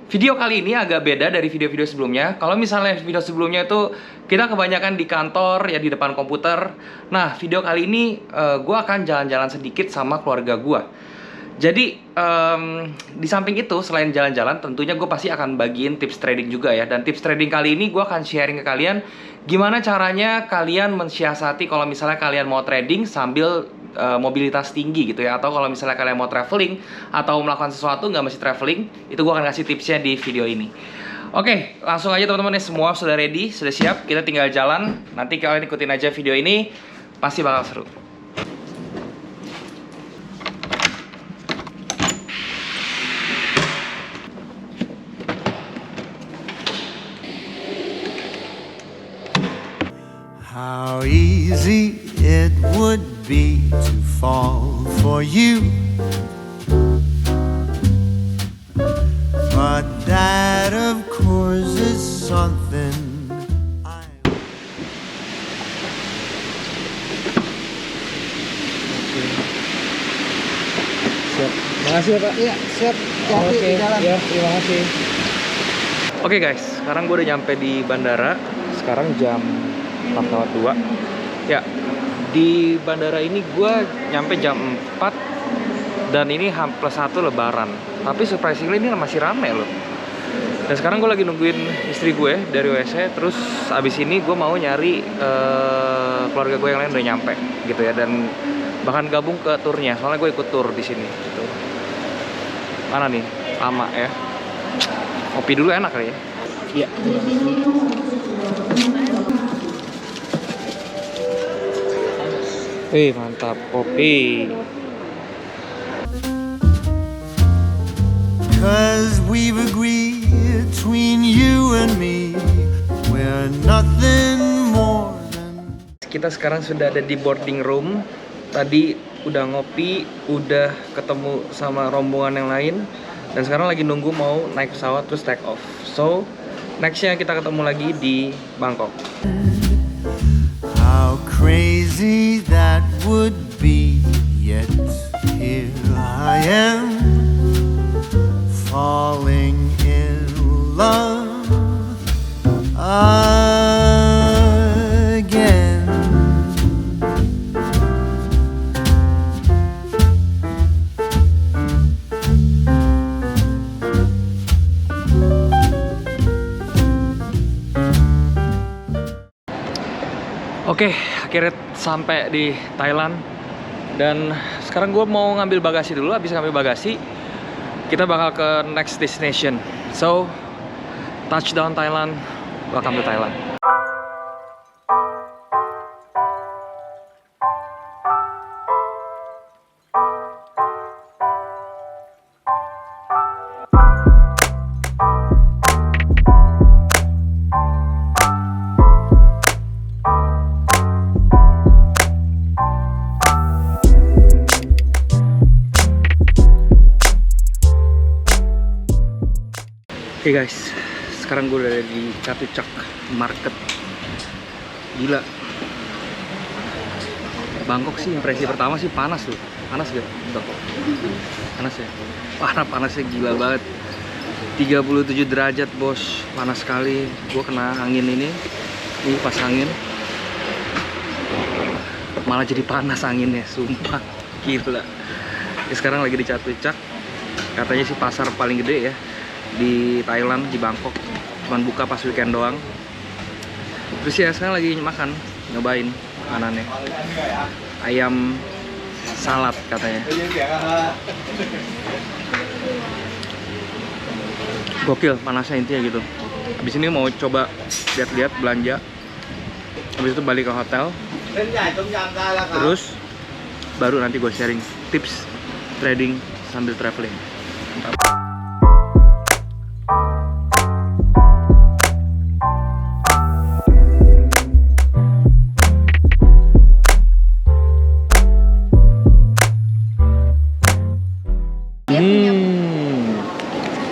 Video kali ini agak beda dari video-video sebelumnya. Kalau misalnya video sebelumnya itu kita kebanyakan di kantor, ya di depan komputer. Nah, video kali ini gue akan jalan-jalan sedikit sama keluarga gue. Jadi, di samping itu, selain jalan-jalan, tentunya gue pasti akan bagiin tips trading juga ya. Dan tips trading kali ini gue akan sharing ke kalian gimana caranya kalian mensiasati kalau misalnya kalian mau trading sambil mobilitas tinggi gitu ya. Atau kalau misalnya kalian mau traveling atau melakukan sesuatu nggak mesti traveling, itu gue akan kasih tipsnya di video ini. Oke, langsung aja teman-teman ya, semua sudah ready, sudah siap, kita tinggal jalan. Nanti kalian ikutin aja video ini, pasti bakal seru. How easy it would be to fall for you, but that of course is something I... Siap. Makasih ya Pak. Iya, siap. Oke, Jalan. ya, terima kasih. Oke guys, sekarang gue udah nyampe di bandara. Sekarang jam 4:02. Ya, di bandara ini gue nyampe jam 4 dan ini +1 lebaran. Tapi surprisingly ini masih rame loh. Dan sekarang gue lagi nungguin istri gue dari WC. Terus abis ini gue mau nyari keluarga gue yang lain udah nyampe gitu ya. Dan bahkan gabung ke turnya, soalnya gue ikut tur di sini gitu. Mana nih? Lama ya. Kopi dulu enak kali ya. Iya. Mantap kopi. 'Cause we've agreed between you and me, we're nothing more than... Kita sekarang sudah ada di boarding room. Tadi udah ngopi, udah ketemu sama rombongan yang lain. Dan sekarang lagi nunggu mau naik pesawat terus take off. So, nextnya kita ketemu lagi di Bangkok. How crazy that would be, yet here I am, falling in love again. Oke, akhirnya sampai di Thailand. Dan sekarang gue mau ngambil bagasi dulu. Habis ngambil bagasi, kita bakal ke next destination. So, touchdown Thailand. Welcome to Thailand. Oke guys, sekarang gue udah ada di Chatuchak Market. Gila. Bangkok sih impresi pertama sih panas loh. Panas gak? Panas ya? Panasnya gila banget. 37 derajat bos, panas sekali. Gue kena angin ini pas angin. Malah jadi panas anginnya, sumpah. Gila. Sekarang lagi di Chatuchak. Katanya sih pasar paling gede ya di Thailand, di Bangkok. Cuman buka pas weekend doang. Terus ya sekarang lagi makan, nyobain makanannya. Ayam salad katanya. Gokil panasnya intinya gitu. Habis ini mau coba lihat-lihat belanja. Habis itu balik ke hotel. Terus baru nanti gue sharing tips trading sambil traveling. Mantap.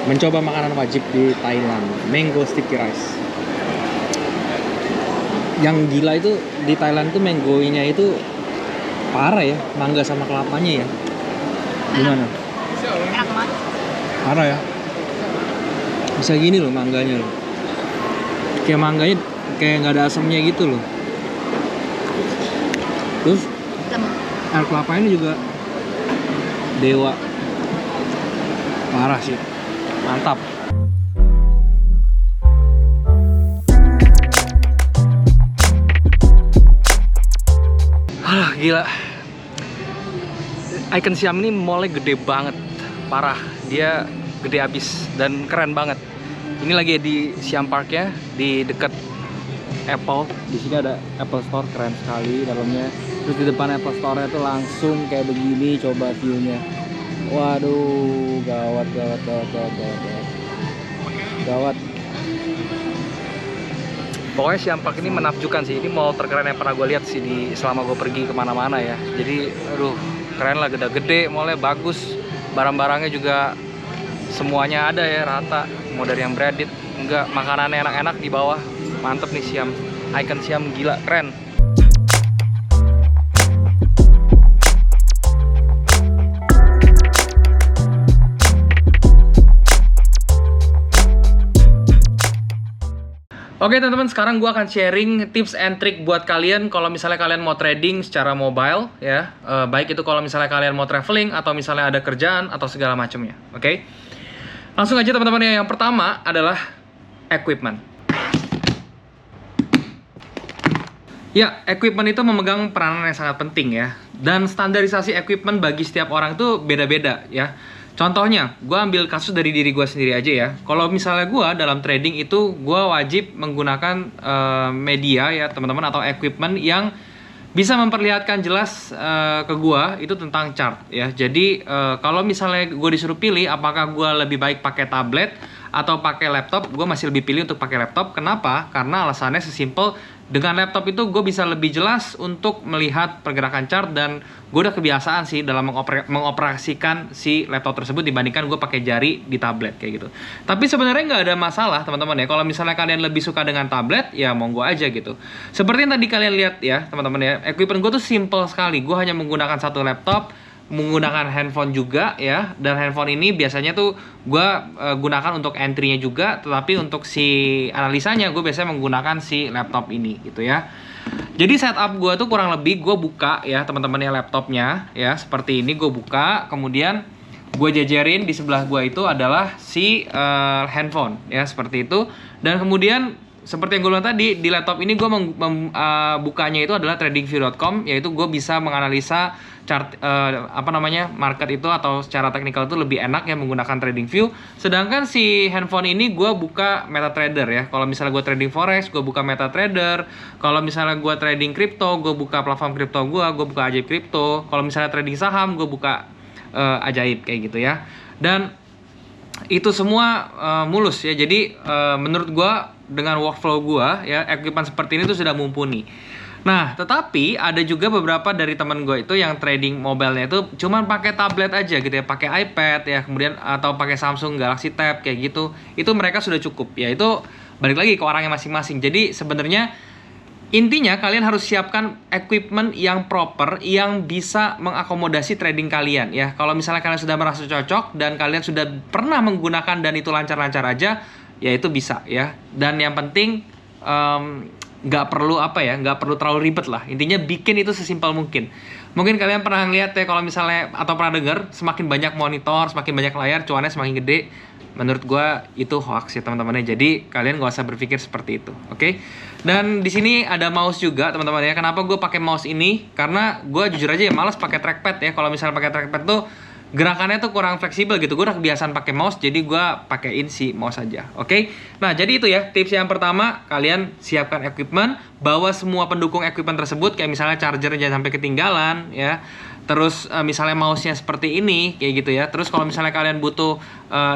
Mencoba makanan wajib di Thailand, mango sticky rice. Yang gila itu di Thailand tuh mangonya itu parah ya, mangga sama kelapanya ya. Gimana? Enak banget. Parah ya. Bisa gini loh mangganya loh. Kayak mangganya kayak nggak ada asamnya gitu loh. Terus air kelapa ini juga dewa. Parah sih. Mantap. Alah, gila. Icon Siam ini mallnya gede banget. Parah. Dia gede abis dan keren banget. Ini lagi di Siam Park ya, di dekat Apple. Di sini ada Apple Store, keren sekali dalamnya. Terus di depan Apple Store-nya tuh langsung kayak begini, coba view-nya. Waduh, gawat. Gawat. Pokoknya Siam Park ini menakjubkan sih. Ini mall terkeren yang pernah gue lihat sih selama gue pergi kemana-mana ya. Jadi, aduh, keren lah, gede-gede, mallnya bagus. Barang-barangnya juga semuanya ada ya, rata. Mau dari yang branded, enggak, makanannya enak-enak di bawah. Mantep nih Siam. Icon Siam gila, keren. Oke teman-teman, sekarang gue akan sharing tips and trick buat kalian kalau misalnya kalian mau trading secara mobile ya, baik itu kalau misalnya kalian mau traveling atau misalnya ada kerjaan atau segala macamnya. Oke, langsung aja teman-teman ya. Yang pertama adalah equipment. Ya, equipment itu memegang peranan yang sangat penting ya, dan standarisasi equipment bagi setiap orang itu beda-beda ya. Contohnya, gue ambil kasus dari diri gue sendiri aja ya. Kalau misalnya gue dalam trading itu, gue wajib menggunakan media ya teman-teman, atau equipment yang bisa memperlihatkan jelas ke gue itu tentang chart ya. Jadi kalau misalnya gue disuruh pilih apakah gue lebih baik pakai tablet atau pakai laptop, gue masih lebih pilih untuk pakai laptop. Kenapa? Karena alasannya sesimpel, dengan laptop itu gue bisa lebih jelas untuk melihat pergerakan chart, dan gue udah kebiasaan sih dalam mengoperasikan si laptop tersebut dibandingkan gue pakai jari di tablet kayak gitu. Tapi sebenarnya nggak ada masalah teman-teman ya. Kalau misalnya kalian lebih suka dengan tablet, ya monggo aja gitu. Seperti yang tadi kalian lihat ya teman-teman ya, equipment gue tuh simple sekali. Gue hanya menggunakan satu laptop, menggunakan handphone juga ya, dan handphone ini biasanya tuh gue gunakan untuk entry-nya juga, tetapi untuk si analisanya gue biasanya menggunakan si laptop ini gitu ya. Jadi setup gue tuh kurang lebih, gue buka ya teman-teman ya laptopnya ya, seperti ini gue buka, kemudian gue jajarin di sebelah gue itu adalah si handphone ya, seperti itu. Dan kemudian seperti yang gue bilang tadi, di laptop ini gue bukanya itu adalah tradingview.com, yaitu gue bisa menganalisa chart market itu, atau secara teknikal itu lebih enak ya menggunakan TradingView. Sedangkan si handphone ini gue buka MetaTrader ya. Kalau misalnya gue trading forex, gue buka MetaTrader. Kalau misalnya gue trading crypto, gue buka platform crypto gue buka Ajaib Crypto. Kalau misalnya trading saham, gue buka Ajaib kayak gitu ya. Dan itu semua mulus ya. Jadi menurut gue dengan workflow gue ya, equipment seperti ini tuh sudah mumpuni. Nah, tetapi ada juga beberapa dari teman gue itu yang trading mobile-nya itu cuman pakai tablet aja gitu ya, pakai iPad ya, kemudian atau pakai Samsung Galaxy Tab kayak gitu. Itu mereka sudah cukup. Ya itu balik lagi ke orangnya masing-masing. Jadi sebenarnya intinya kalian harus siapkan equipment yang proper, yang bisa mengakomodasi trading kalian ya. Kalau misalnya kalian sudah merasa cocok dan kalian sudah pernah menggunakan dan itu lancar-lancar aja, ya itu bisa ya. Dan yang penting nggak perlu nggak perlu terlalu ribet lah. Intinya bikin itu sesimpel mungkin. Mungkin kalian pernah lihat ya, kalau misalnya atau pernah dengar, semakin banyak monitor, semakin banyak layar, cuannya semakin gede. Menurut gue itu hoax ya teman-teman ya. Jadi kalian gak usah berpikir seperti itu, oke? Dan di sini ada mouse juga teman-teman ya. Kenapa gue pakai mouse ini? Karena gue jujur aja ya malas pakai trackpad ya. Kalau misalnya pakai trackpad tuh gerakannya tuh kurang fleksibel gitu. Gue udah kebiasaan pakai mouse, jadi gue pakaiin si mouse aja, oke? Nah jadi itu ya tips yang pertama, kalian siapkan equipment, bawa semua pendukung equipment tersebut, kayak misalnya charger jangan sampai ketinggalan ya. Terus misalnya mouse-nya seperti ini kayak gitu ya. Terus kalau misalnya kalian butuh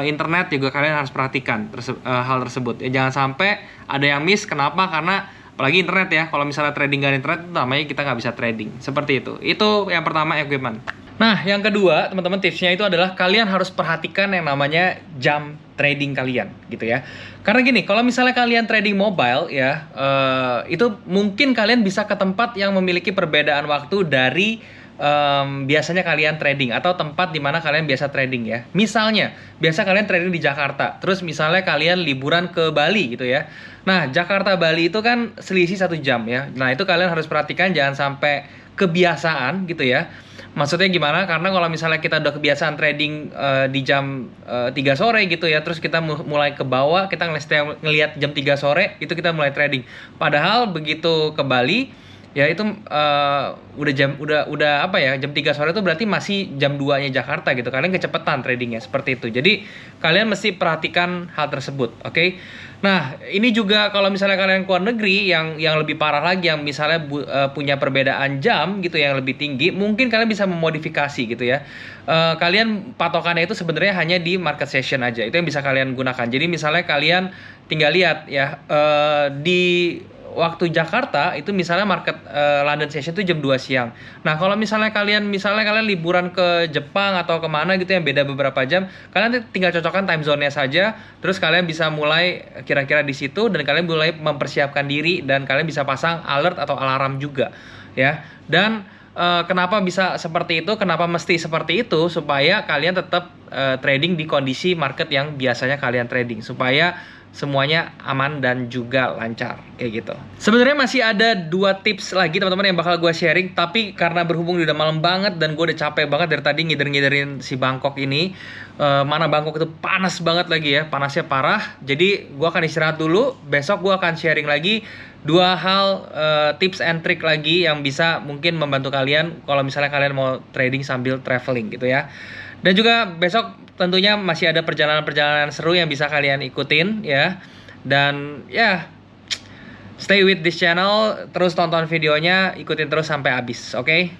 internet juga, kalian harus perhatikan hal tersebut ya. Jangan sampai ada yang miss. Kenapa? Karena apalagi internet ya, kalau misalnya trading gak internet, itu namanya kita nggak bisa trading. Seperti itu. Itu yang pertama, equipment. Nah, yang kedua, teman-teman, tipsnya itu adalah kalian harus perhatikan yang namanya jam trading kalian, gitu ya. Karena gini, kalau misalnya kalian trading mobile ya, itu mungkin kalian bisa ke tempat yang memiliki perbedaan waktu dari biasanya kalian trading atau tempat di mana kalian biasa trading ya. Misalnya, biasa kalian trading di Jakarta, terus misalnya kalian liburan ke Bali gitu ya. Nah, Jakarta Bali itu kan selisih 1 jam ya. Nah, itu kalian harus perhatikan jangan sampai kebiasaan gitu ya. Maksudnya gimana? Karena kalau misalnya kita udah kebiasaan trading di jam 3 sore gitu ya, terus kita mulai ke bawah, kita ngelihat jam 3 sore, itu kita mulai trading. Padahal begitu ke Bali, ya itu udah apa ya, jam 3 sore itu berarti masih jam 2-nya Jakarta gitu. Kalian kecepatan tradingnya seperti itu. Jadi kalian mesti perhatikan hal tersebut, oke? Nah, ini juga kalau misalnya kalian keluar negeri yang lebih parah lagi, yang misalnya punya perbedaan jam gitu yang lebih tinggi, mungkin kalian bisa memodifikasi gitu ya. Kalian patokannya itu sebenarnya hanya di market session aja. Itu yang bisa kalian gunakan. Jadi misalnya kalian tinggal lihat ya, di waktu Jakarta itu misalnya market London session itu jam 2 siang. Nah, kalau misalnya kalian liburan ke Jepang atau kemana gitu yang beda beberapa jam, kalian tinggal cocokkan time zone-nya saja, terus kalian bisa mulai kira-kira di situ dan kalian mulai mempersiapkan diri dan kalian bisa pasang alert atau alarm juga ya. Dan kenapa bisa seperti itu? Kenapa mesti seperti itu? Supaya kalian tetap trading di kondisi market yang biasanya kalian trading, supaya semuanya aman dan juga lancar kayak gitu. Sebenarnya masih ada 2 tips lagi teman-teman yang bakal gue sharing, tapi karena berhubung udah malam banget dan gue udah capek banget dari tadi ngider-ngiderin si Bangkok ini, mana Bangkok itu panas banget lagi ya, panasnya parah. Jadi gue akan istirahat dulu. Besok gue akan sharing lagi 2 hal tips and trick lagi yang bisa mungkin membantu kalian kalau misalnya kalian mau trading sambil traveling gitu ya. Dan juga besok tentunya masih ada perjalanan-perjalanan seru yang bisa kalian ikutin ya. Dan ya, stay with this channel, terus tonton videonya, ikutin terus sampai habis, oke?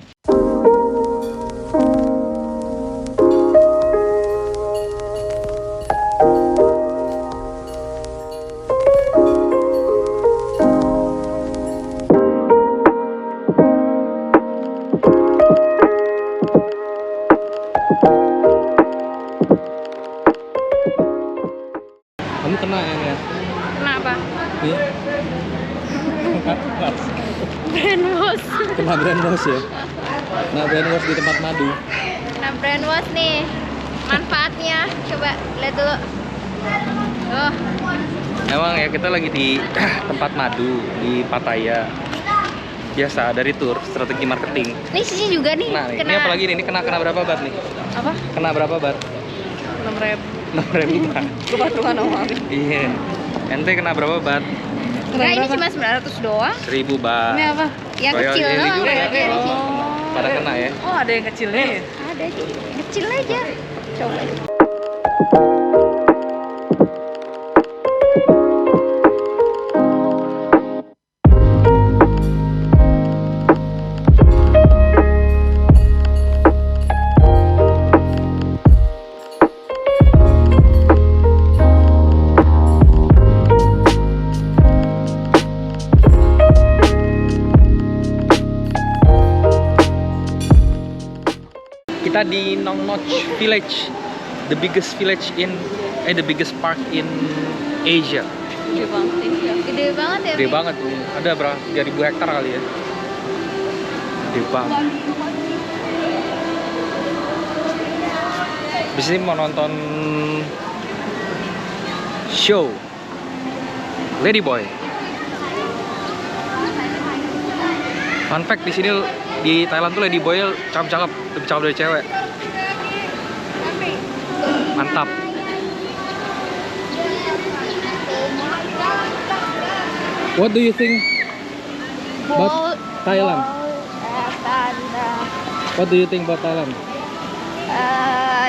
Kamu kena ya? Kenapa? Iya. Brainwash. Kena brainwash ya? Nah, brainwash di tempat madu. Nah, brainwash nih. Manfaatnya coba lihat dulu. Oh, Emang ya kita lagi di tempat madu di Pattaya. Biasa dari tour strategi marketing. ini sisi juga nih. Nah, ini apa lagi nih? Ini kena berapa bat nih? Apa? Kena berapa bat? 6.000. 6.000 bat. Gue patungan sama Abi. Iya. Ente kena berapa bat? Enggak, ini cuma 900 doang. 1.000 bat. Ini apa? Yang Royal kecil jelly doang, juga Royal ya? jelly. Oh, pada kena ya? Oh, ada yang kecilnya ya? Ada sih, kecil aja. Coba. Kita di Nong Noch Village, the biggest park in Asia. Gede banget ya. Gede banget ya. Gede Mi? banget tuh. Ada berapa? 3.000 hektar kali ya. Gede banget. Di sini mau nonton show Ladyboy. Fun fact, di sini di Thailand tuh Ladyboy cakep-cakep, lebih cakep dari cewek. Mantap. What do you think about Thailand? What do you think about Thailand?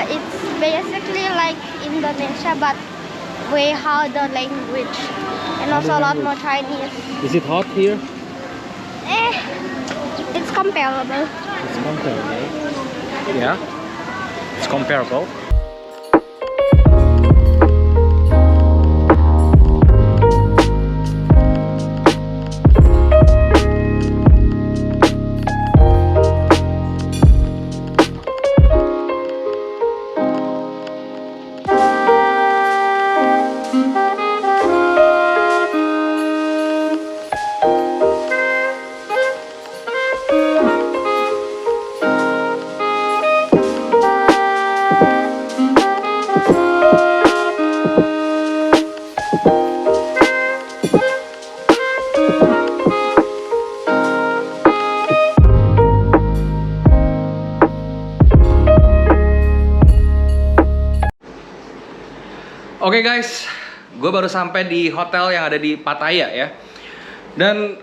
It's basically like Indonesia, but way harder language, and also a lot more Chinese. Is it hot here? It's comparable. It's comparable. Ya, it's comparable. Oke guys, gue baru sampai di hotel yang ada di Pattaya ya. Dan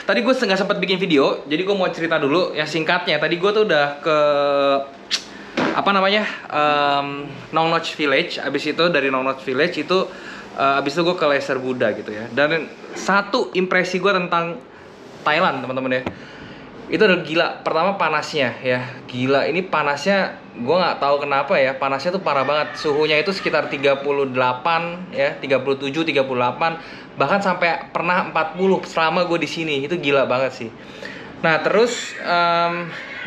tadi gue nggak sempat bikin video, jadi gue mau cerita dulu ya singkatnya. Tadi gue tuh udah ke apa namanya Nong Noch Village. Abis itu dari Nong Noch Village itu abis itu gue ke Lesser Buddha gitu ya. Dan satu impresi gue tentang Thailand teman-teman ya, itu udah gila. Pertama panasnya ya, gila ini panasnya gue nggak tahu kenapa ya, panasnya tuh parah banget. Suhunya itu sekitar 38 ya, 37, 38, bahkan sampai pernah 40 selama gue di sini. Itu gila banget sih. Nah terus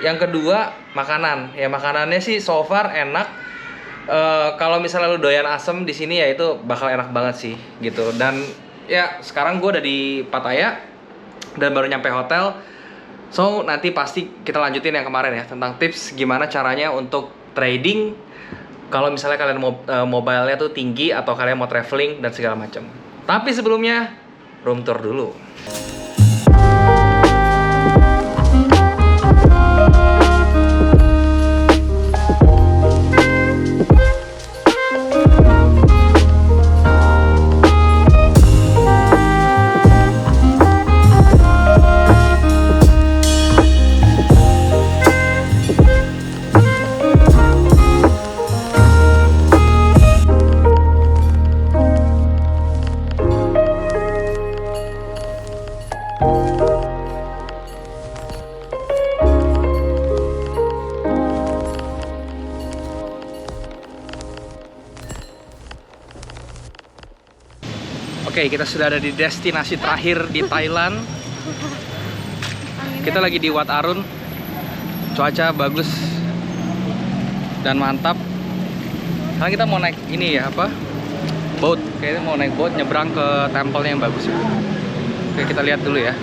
yang kedua makanan ya, makanannya sih so far enak. Kalau misalnya lu doyan asem di sini ya itu bakal enak banget sih gitu. Dan ya sekarang gue udah di Pattaya dan baru nyampe hotel. So nanti pasti kita lanjutin yang kemarin ya, tentang tips gimana caranya untuk trading kalau misalnya kalian mau mobile-nya tuh tinggi atau kalian mau traveling dan segala macam. Tapi sebelumnya room tour dulu. Oke, kita sudah ada di destinasi terakhir di Thailand. Kita lagi di Wat Arun. Cuaca bagus dan mantap. Sekarang kita mau naik ini ya, apa? Boat. Kayaknya mau naik boat nyebrang ke tempelnya yang bagus. Oke, kita lihat dulu ya.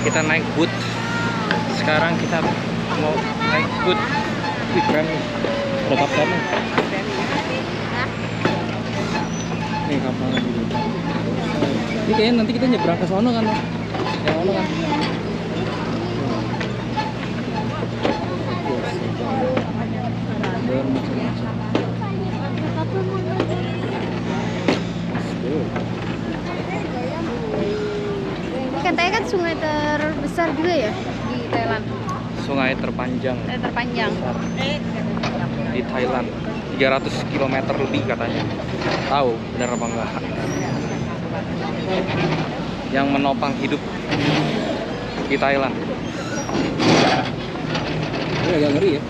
Kita naik boat. Sekarang kita mau naik boat. Wih, keren nih. Ada kapalnya. Nih kapalnya di depan. Ini kayaknya nanti kita nyebrang ke sono kan, Mas? Yang sono kan? Katanya kan sungai terbesar juga ya di Thailand. Sungai terpanjang Terpanjang. di Thailand, 300 km lebih katanya. Tahu benar apa enggak? Yang menopang hidup di Thailand. Ini agak ngeri ya.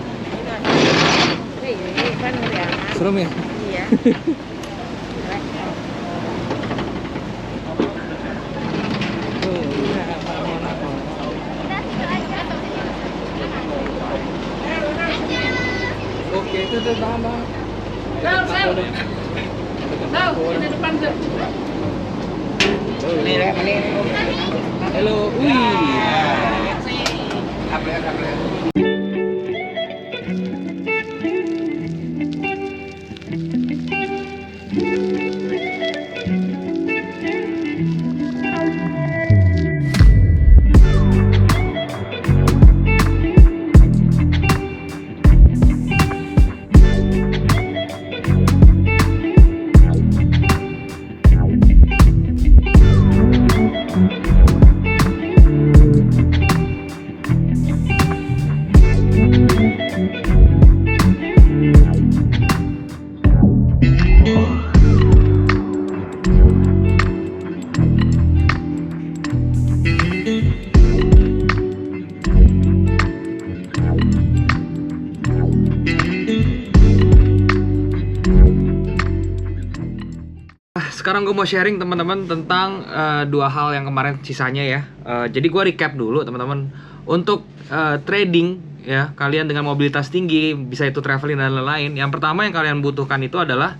Serem ya? Iya. Oke, itu tuh bang. Halo, Sekarang gue mau sharing teman-teman tentang dua hal yang kemarin sisanya ya. Jadi gue recap dulu teman-teman. Untuk trading ya, kalian dengan mobilitas tinggi, bisa itu traveling dan lain-lain. Yang pertama yang kalian butuhkan itu adalah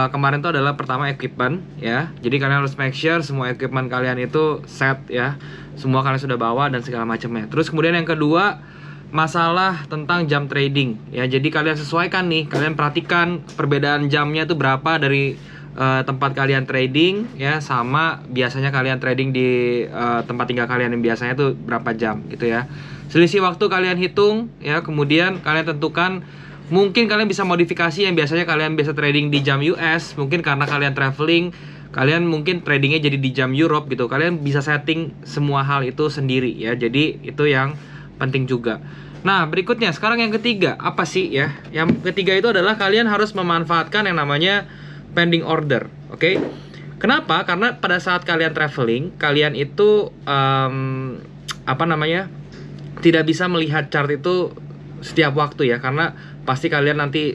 kemarin itu adalah pertama equipment ya. Jadi kalian harus make sure semua equipment kalian itu set ya. Semua kalian sudah bawa dan segala macamnya. Terus kemudian yang kedua, masalah tentang jam trading ya. Jadi kalian sesuaikan nih, kalian perhatikan perbedaan jamnya itu berapa dari tempat kalian trading ya, sama biasanya kalian trading di tempat tinggal kalian yang biasanya itu berapa jam gitu ya. Selisih waktu kalian hitung ya, kemudian kalian tentukan Mungkin kalian bisa modifikasi yang biasanya kalian biasa trading di jam US, mungkin karena kalian traveling, kalian mungkin tradingnya jadi di jam Europe gitu. Kalian bisa setting semua hal itu sendiri ya. Jadi itu yang penting juga. Nah, berikutnya sekarang yang ketiga, apa sih ya? Yang ketiga itu adalah kalian harus memanfaatkan yang namanya pending order, oke? Kenapa? Karena pada saat kalian traveling, kalian itu tidak bisa melihat chart itu setiap waktu ya, karena pasti kalian nanti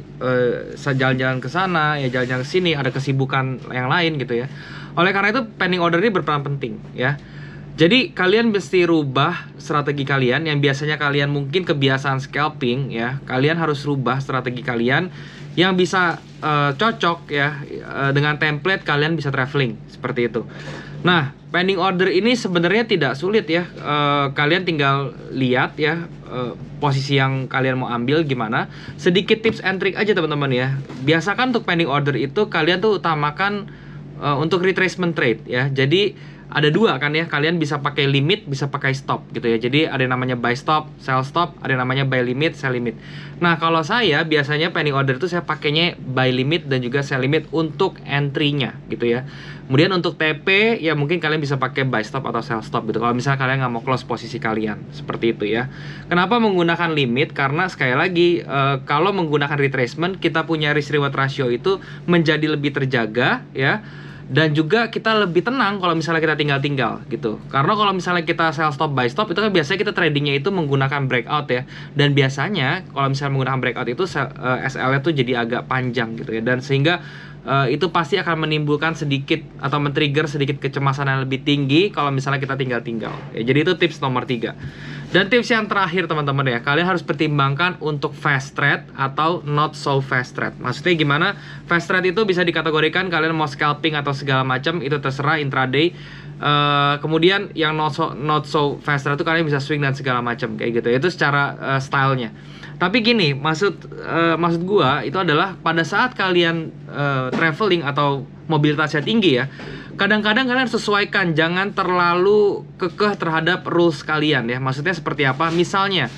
jalan-jalan ke sana, ya jalan-jalan ke sini, ada kesibukan yang lain gitu ya. Oleh karena itu pending order ini berperan penting ya. Jadi kalian mesti rubah strategi kalian yang biasanya kalian mungkin kebiasaan scalping ya. Kalian harus rubah strategi kalian yang bisa cocok ya dengan template kalian bisa traveling seperti itu. Nah, pending order ini sebenarnya tidak sulit ya. Kalian tinggal lihat ya posisi yang kalian mau ambil gimana. Sedikit tips and trick aja teman-teman ya. Biasakan untuk pending order itu kalian tuh utamakan untuk retracement trade ya. Jadi ada dua kan ya, kalian bisa pakai limit, bisa pakai stop gitu ya. Jadi ada yang namanya buy stop, sell stop, ada yang namanya buy limit, sell limit. Nah, kalau saya biasanya pending order itu saya pakainya buy limit dan juga sell limit untuk entry-nya gitu ya. Kemudian untuk TP ya mungkin kalian bisa pakai buy stop atau sell stop gitu. Kalau misalnya kalian nggak mau close posisi kalian, seperti itu ya. Kenapa menggunakan limit? Karena sekali lagi kalau menggunakan retracement kita punya risk reward ratio itu menjadi lebih terjaga ya. Dan juga kita lebih tenang kalau misalnya kita tinggal-tinggal gitu. Karena kalau misalnya kita sell stop buy stop itu kan biasanya kita tradingnya itu menggunakan breakout ya. Dan biasanya kalau misalnya menggunakan breakout itu SL-nya tuh jadi agak panjang gitu ya. Dan sehingga itu pasti akan menimbulkan sedikit atau men-trigger sedikit kecemasan yang lebih tinggi kalau misalnya kita tinggal-tinggal ya. Jadi itu tips nomor 3. Dan tips yang terakhir teman-teman ya, kalian harus pertimbangkan untuk fast trade atau not so fast trade. Maksudnya gimana? Fast trade itu bisa dikategorikan kalian mau scalping atau segala macam, itu terserah intraday. Kemudian yang not so fast trade itu kalian bisa swing dan segala macam kayak gitu. Itu secara stylenya. Tapi gini, maksud gua itu adalah pada saat kalian traveling atau mobilitasnya tinggi ya, kadang-kadang kalian sesuaikan, jangan terlalu kekeh terhadap rules kalian ya. Maksudnya seperti apa? Misalnya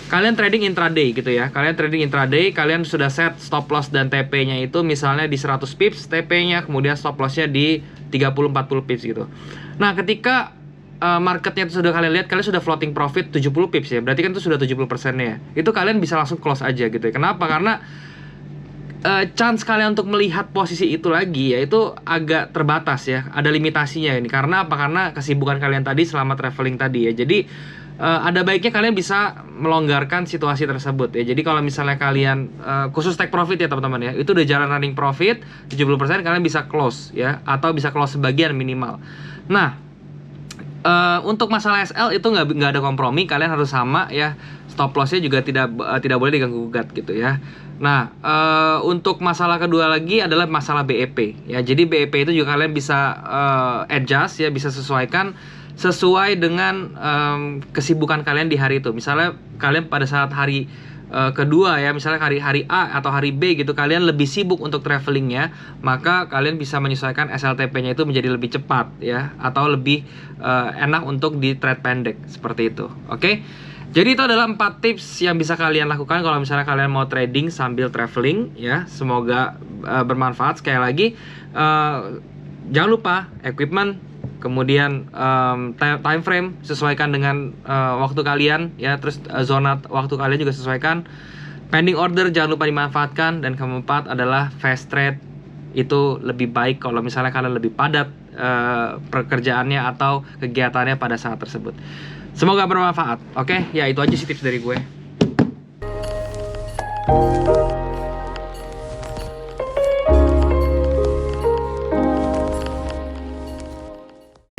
kalian trading intraday gitu ya. Kalian trading intraday, kalian sudah set stop loss dan TP-nya itu misalnya di 100 pips TP-nya, kemudian stop loss-nya di 30-40 pips gitu. Nah, ketika marketnya itu sudah kalian lihat, kalian sudah floating profit 70 pips ya. Berarti kan itu sudah 70%-nya ya. Itu kalian bisa langsung close aja gitu ya. Kenapa? Karena chance kalian untuk melihat posisi itu lagi ya itu agak terbatas ya, ada limitasinya ini. Karena apa? Karena kesibukan kalian tadi selama traveling tadi ya. Jadi ada baiknya kalian bisa melonggarkan situasi tersebut ya. Jadi kalau misalnya kalian khusus take profit ya teman-teman ya, itu udah jalan running profit 70%, kalian bisa close ya, atau bisa close sebagian minimal. Nah, untuk masalah SL itu nggak ada kompromi, kalian harus sama ya. Stop lossnya juga tidak boleh diganggu gugat gitu ya. Nah, untuk masalah kedua lagi adalah masalah BEP ya. Jadi BEP itu juga kalian bisa adjust ya, bisa sesuaikan sesuai dengan kesibukan kalian di hari itu. Misalnya kalian pada saat hari kedua ya, misalnya hari A atau hari B gitu, kalian lebih sibuk untuk travelingnya, maka kalian bisa menyesuaikan SLTP-nya itu menjadi lebih cepat ya, atau lebih enak untuk di trade pendek seperti itu. Oke? Jadi itu adalah 4 tips yang bisa kalian lakukan kalau misalnya kalian mau trading sambil traveling ya. Semoga bermanfaat. Sekali lagi jangan lupa equipment, kemudian time frame sesuaikan dengan waktu kalian ya. Terus zona waktu kalian juga sesuaikan. Pending order jangan lupa dimanfaatkan. Dan keempat adalah fast trade. Itu lebih baik kalau misalnya kalian lebih padat pekerjaannya atau kegiatannya pada saat tersebut. Semoga bermanfaat. Oke, ya itu aja sih tips dari gue.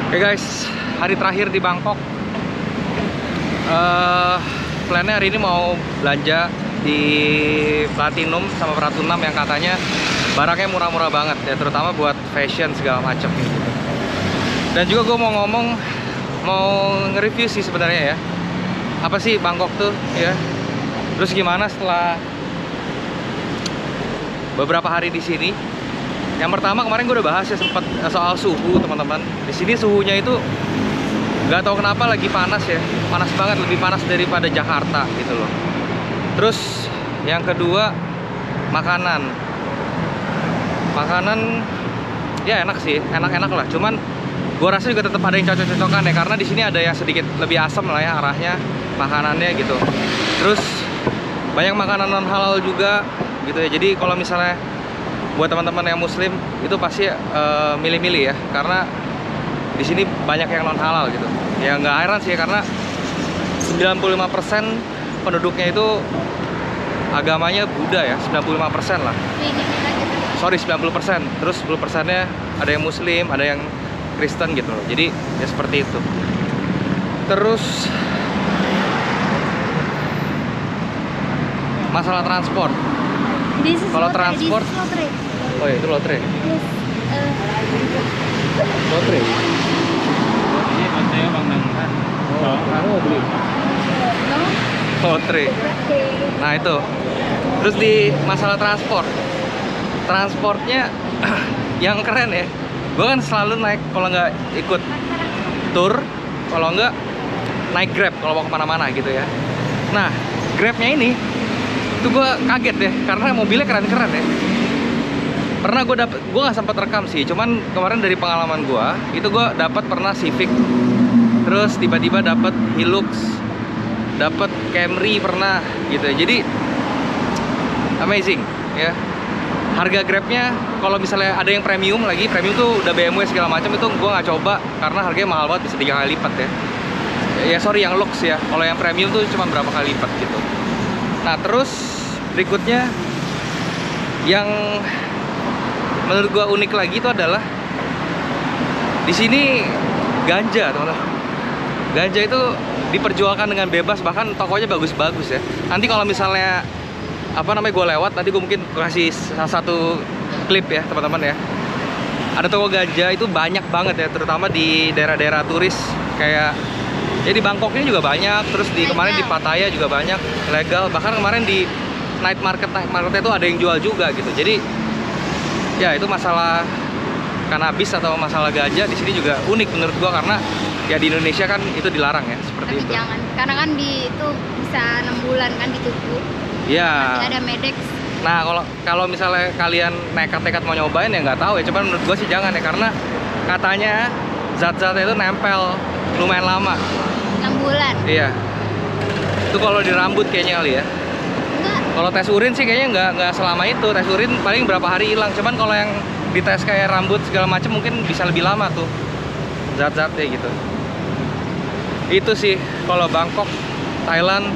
Oke guys, hari terakhir di Bangkok. Plannya hari ini mau belanja di Platinum sama Pratunam yang katanya barangnya murah-murah banget ya, terutama buat fashion segala macam gitu. Dan juga gue mau nge-review sih sebenarnya ya, apa sih Bangkok tuh ya, terus gimana setelah beberapa hari di sini. Yang pertama kemarin gue udah bahas ya sempat soal suhu teman-teman. Di sini suhunya itu nggak tahu kenapa lagi panas ya, panas banget, lebih panas daripada Jakarta gitu loh. Terus Yang kedua, makanan. Makanan ya enak sih, enak-enak lah. Cuman gua rasa juga tetap ada yang cocok-cocokan ya, karena di sini ada yang sedikit lebih asam lah ya arahnya makanannya gitu. Terus banyak makanan non halal juga gitu ya. Jadi kalau misalnya buat teman-teman yang muslim itu pasti milih-milih ya, karena di sini banyak yang non halal gitu. Ya nggak heran sih, karena 95% penduduknya itu agamanya Buddha ya, 95% lah. Sorry, 90%. Terus 10%-nya ada yang muslim, ada yang Kristen gitu loh. Jadi ya seperti itu. Terus masalah transport. Kalau transport, oh ya itu lotre. Lotre. Ini katanya Bang Nangkan. Oh, beli. Lotre. Nah itu. Terus di masalah transportnya yang keren ya. Gue kan selalu naik kalau nggak ikut tour, kalau nggak naik Grab kalau mau kemana-mana gitu ya. Nah, Grabnya ini itu gue kaget deh, karena mobilnya keren-keren ya. Pernah gue nggak sempat rekam sih, cuman kemarin dari pengalaman gue itu gue pernah Civic, terus tiba-tiba dapat Hilux, dapat Camry pernah gitu ya. Jadi amazing ya. Harga Grabnya kalau misalnya ada yang premium lagi, premium tuh udah BMW segala macam, itu gue nggak coba karena harganya mahal banget, bisa 3 kali lipat ya. Ya sorry, yang Lux ya. Kalau yang premium tuh cuma berapa kali lipat gitu. Nah terus berikutnya yang menurut gue unik lagi itu adalah di sini ganja, teman-teman. Ganja itu diperjualkan dengan bebas, bahkan tokonya bagus-bagus ya. Nanti kalau misalnya gue lewat, nanti gue mungkin kasih salah satu klip ya teman-teman ya. Ada toko ganja itu banyak banget ya, terutama di daerah-daerah turis kayak ya di Bangkok ini juga banyak, terus kemarin di Pattaya juga banyak legal, bahkan kemarin di night marketnya itu ada yang jual juga gitu. Jadi ya itu masalah kanabis atau masalah ganja di sini juga unik menurut gua, karena ya di Indonesia kan itu dilarang ya, seperti Tapi itu. jangan, karena kan itu bisa 6 bulan kan ditunggu. Ya. Masih ada Medex. Nah kalau misalnya kalian nekat-nekat mau nyobain ya nggak tahu ya, cuman menurut gua sih jangan ya, karena katanya zat-zatnya itu nempel lumayan lama. 6 bulan. Iya. Itu kalau di rambut kayaknya kali ya. Enggak. Kalau tes urin sih kayaknya nggak selama itu. Tes urin paling berapa hari hilang. Cuman kalau yang dites kayak rambut segala macam mungkin bisa lebih lama tuh zat-zatnya gitu. Itu sih kalau Bangkok, Thailand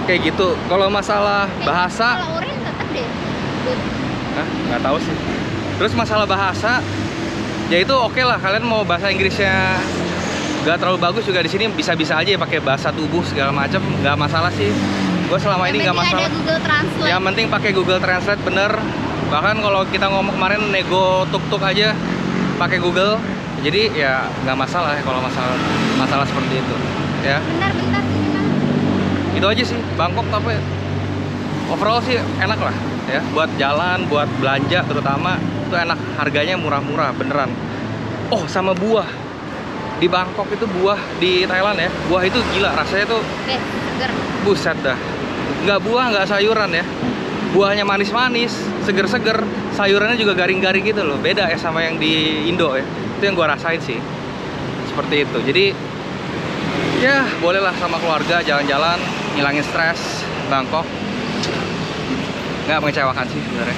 kayak gitu. Kalau masalah bahasa, Kalau urin tetap deh. Good. nggak tahu sih. Terus masalah bahasa, ya itu oke lah. Kalian mau bahasa Inggrisnya nggak terlalu bagus juga, di sini bisa-bisa aja ya pakai bahasa tubuh segala macam, nggak masalah sih. Gue selama ini nggak masalah. Ada Google Translate. Yang penting pakai Google Translate bener. Bahkan kalau kita ngomong kemarin nego tuk-tuk aja pakai Google, jadi ya nggak masalah ya kalau masalah seperti itu ya. Bentar. Itu aja sih Bangkok, tapi overall sih enak lah ya, buat jalan, buat belanja terutama itu enak, harganya murah-murah beneran. Oh sama buah di Bangkok itu, buah di Thailand ya, buah itu gila rasanya tuh, Seger. buset dah. Nggak buah, nggak sayuran ya, buahnya manis-manis, seger-seger, sayurannya juga garing-garing gitu loh, beda ya sama yang di Indo ya. Itu yang gua rasain sih seperti itu. Jadi ya bolehlah sama keluarga jalan-jalan, ngilangin stres. Bangkok nggak mengecewakan sih sebenarnya.